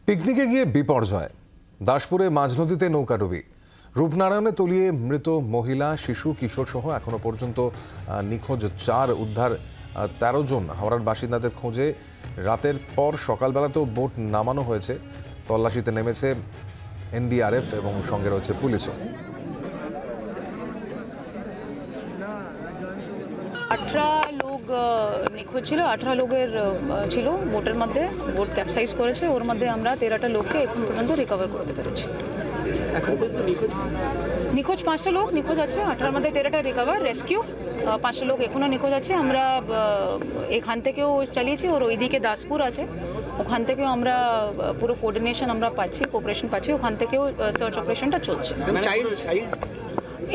পিকনিকে গিয়ে বিপর্যয়, দাসপুরে মাঝ নদীতে নৌকাডুবি, রূপনারায়ণে তলিয়ে মৃত মহিলা, শিশু, কিশোর সহ এখনো পর্যন্ত নিখোঁজ 4, উদ্ধার 13 জন। হাওড়ার বাসিন্দাদের খোঁজে রাতের পর সকালবেলাতেও বোট নামানো হয়েছে। তল্লাশিতে নেমেছে এনডিআরএফ এবং সঙ্গে রয়েছে পুলিশও। 18 লোক নিখোঁজ ছিল, 18 লোকের ছিল বোটের মধ্যে। বোট ক্যাপসাইজ করেছে, ওর মধ্যে আমরা 13টা লোককে এখন পর্যন্ত রিকভার করতে পেরেছি। নিখোঁজ 5টা লোক নিখোঁজ আছে, 18-র মধ্যে 13টা রিকভার, রেস্কিউ। 5টা লোক এখনও নিখোঁজ আছে। আমরা এখান থেকেও চালিয়েছি, ওর ওইদিকে দাসপুর আছে, ওখান থেকেও আমরা পুরো কোঅর্ডিনেশন আমরা পাচ্ছি, কোঅপারেশন পাচ্ছি, ওখান থেকেও সার্চ অপারেশনটা চলছে।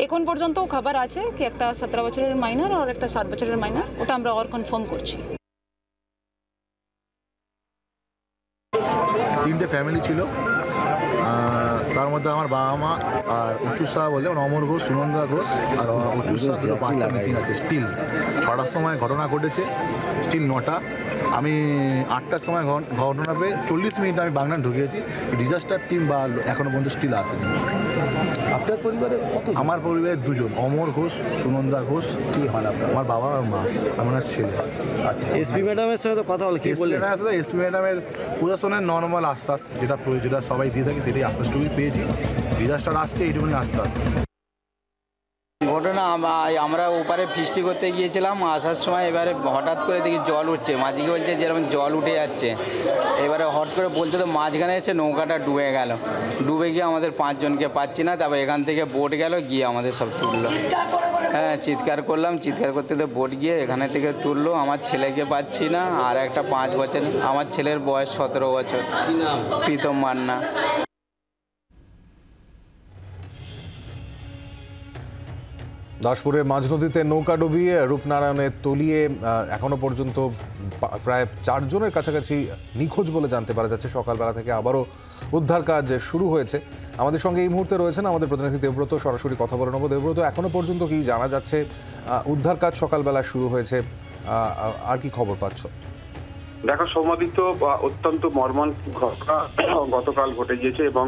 এখন পর্যন্ত খবর আছে কি একটা 17 বছরের মাইনর আর একটা 7 বছরের মাইনর, ওটা আমরা আর কনফার্ম করছি। 3টে ফ্যামিলি ছিল, তার মধ্যে আমার বাবা মা আর উঁচু শাহ বলে অমর ঘোষ, সুনন্দা ঘোষ আর উঁচু শাহ, 5টা মিসিং আছে। স্টিল 6টার সময় ঘটনা ঘটেছে, স্টিল 9টা। আমি 8টার সময় ঘটনা পেয়ে 40 মিনিট আমি বাগনান ঢুকিয়েছি। ডিজাস্টার টিম বা এখনও পর্যন্ত স্টিল আসেনি। আপনার পরিবারে কত? আমার পরিবারে 2 জন, অমর ঘোষ, সুনন্দা ঘোষ। কি হন আপনার? আমার বাবা আর মা, আমার ছেলে। আচ্ছা, এসপি ম্যাডামের সাথে কথা বলে কি বললেন? এসপি ম্যাডামের প্রশাসনের নর্মাল আশ্বাস, যেটা সবাই দিয়ে থাকে সেটাই আশ্বাসটুকুই পেয়েছি। ডিজাস্টার আসছে এইটুকুনি আশ্বাস। ঘটনা আমরা ওপারে ফিস্টি করতে গিয়েছিলাম, আসার সময় এবারে হঠাৎ করে দেখি জল উঠছে। মাঝিকে বলছে যেরকম জল উঠে যাচ্ছে, এবারে হট করে বলছে তো মাঝখানে এসে নৌকাটা ডুবে গেল। ডুবে গিয়ে আমাদের 5 জনকে পাচ্ছি না। তারপর এখান থেকে বোট গেল, গিয়ে আমাদের সব তুললো। হ্যাঁ, চিৎকার করলাম, চিৎকার করতে তো বোট গিয়ে এখানে থেকে তুললো। আমার ছেলেকে পাচ্ছি না, আর একটা 5 বছর, আমার ছেলের বয়স 17 বছর, প্রীতম মান্না। দাসপুরের মাঝ নদীতে নৌকা ডুবিয়ে রূপনারায়ণে তলিয়ে এখনো পর্যন্ত প্রায় 4 জনের কাছাকাছি নিখোঁজ বলে জানতে পারা যাচ্ছে। সকালবেলা থেকে আবারও উদ্ধার কাজ শুরু হয়েছে। আমাদের সঙ্গে এই মুহূর্তে রয়েছেন আমাদের প্রতিনিধি দেবব্রত, সরাসরি কথা বলে নেব। দেবব্রত, এখনো পর্যন্ত কি জানা যাচ্ছে? উদ্ধার কাজ সকালবেলা শুরু হয়েছে, আর কি খবর পাচ্ছ? দেখো সৌমাদিত্য, অত্যন্ত মর্মান্তিক ঘটনা গতকাল ঘটে গিয়েছে এবং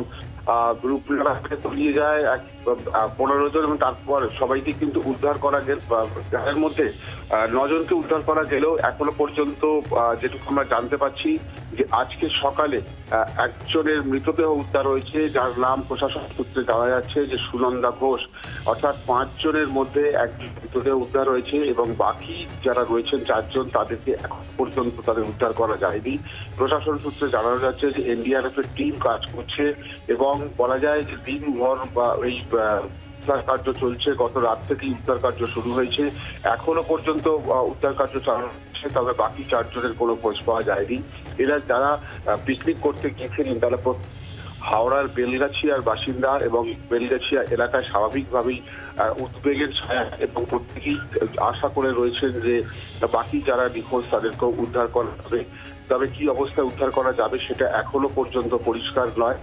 রূপনারায়ণে তলিয়ে যায় 15 জন এবং তারপর সবাইকে কিন্তু উদ্ধার করা গেল। এর মধ্যে 9 জনকে উদ্ধার করা গেলেও এখনো পর্যন্ত যেটুকু আমরা জানতে পারছি যে আজকে সকালে একজনের মৃতদেহ উদ্ধার হয়েছে, যার নাম প্রশাসন সূত্রে জানা যাচ্ছে যে সুনন্দা ঘোষ। অর্থাৎ 5 জনের মধ্যে একজন মৃতদেহ উদ্ধার হয়েছে এবং বাকি যারা রয়েছেন 4 জন, তাদেরকে এখন পর্যন্ত তাদের উদ্ধার করা যায়নি। প্রশাসন সূত্রে জানানো যাচ্ছে যে এনডিআরএফ এর টিম কাজ করছে এবং বলা যায় যে দিনভর বা এই উদ্ধার কার্য চলছে। গত রাত থেকেই উদ্ধার কার্য শুরু হয়েছে, এখনো পর্যন্ত উদ্ধার কার্য চালানো হচ্ছে। তবে বাকি 4 জনের কোনো খোঁজ পাওয়া যায়নি। এরা যারা পিকনিক করতে গিয়েছিলেন তারা হাওড়ার বেলগাছিয়ার বাসিন্দা এবং বেলগাছিয়া এলাকায় স্বাভাবিকভাবেই উদ্বেগের ছায়া এবং প্রত্যেকেই আশা করে রয়েছেন যে বাকি যারা নিখোঁজ তাদেরকেও উদ্ধার করা যাবে। তবে কি অবস্থায় উদ্ধার করা যাবে সেটা এখনো পর্যন্ত পরিষ্কার নয়।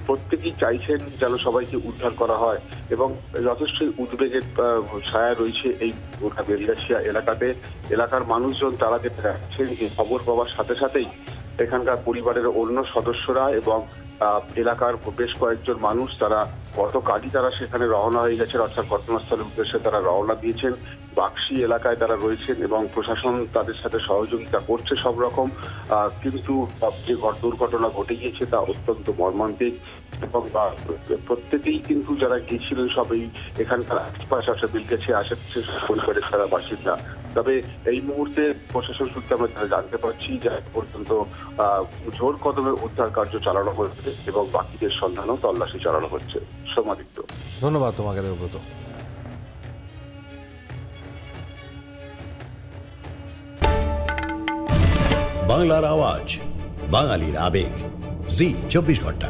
প্রত্যেকেই চাইছেন যেন সবাইকে উদ্ধার করা হয় এবং যথেষ্টই উদ্বেগের ছায়া রয়েছে এই গোটা বেলগাছিয়া এলাকাতে। এলাকার মানুষজন তারা যেটা দেখছেন যে খবর পাওয়ার সাথে সাথেই এখানকার পরিবারের অন্য সদস্যরা এবং এলাকার বেশ কয়েকজন মানুষ তারা গতকালই তারা সেখানে রওনা হয়ে গেছেন, অর্থাৎ ঘটনাস্থলের উদ্দেশ্যে তারা রওনা দিয়েছেন। বাক্সি এলাকায় তারা রয়েছেন এবং প্রশাসন তাদের সাথে সহযোগিতা করছে সব রকম। কিন্তু যে দুর্ঘটনা ঘটে গিয়েছে তা অত্যন্ত মর্মান্তিক এবং প্রত্যেকেই কিন্তু যারা গিয়েছিলেন সবই এখানকার আশেপাশে বেলগাছিয়া আশেপাশে পরিবারের সারা বাসিন্দা। তবে এই মুহূর্তে প্রশাসন সূত্রে আমরা জানতে পারছি যে পর্যন্ত জোর কদমে উদ্ধার কার্য চালানো হচ্ছে এবং বাকিদের সন্ধানও তল্লাশি চালানো হচ্ছে। সমাদিত্য, ধন্যবাদ তোমাকে দেবব্রত। বাংলার আওয়াজ, বাঙালির আবেগ, জি 24 ঘন্টা।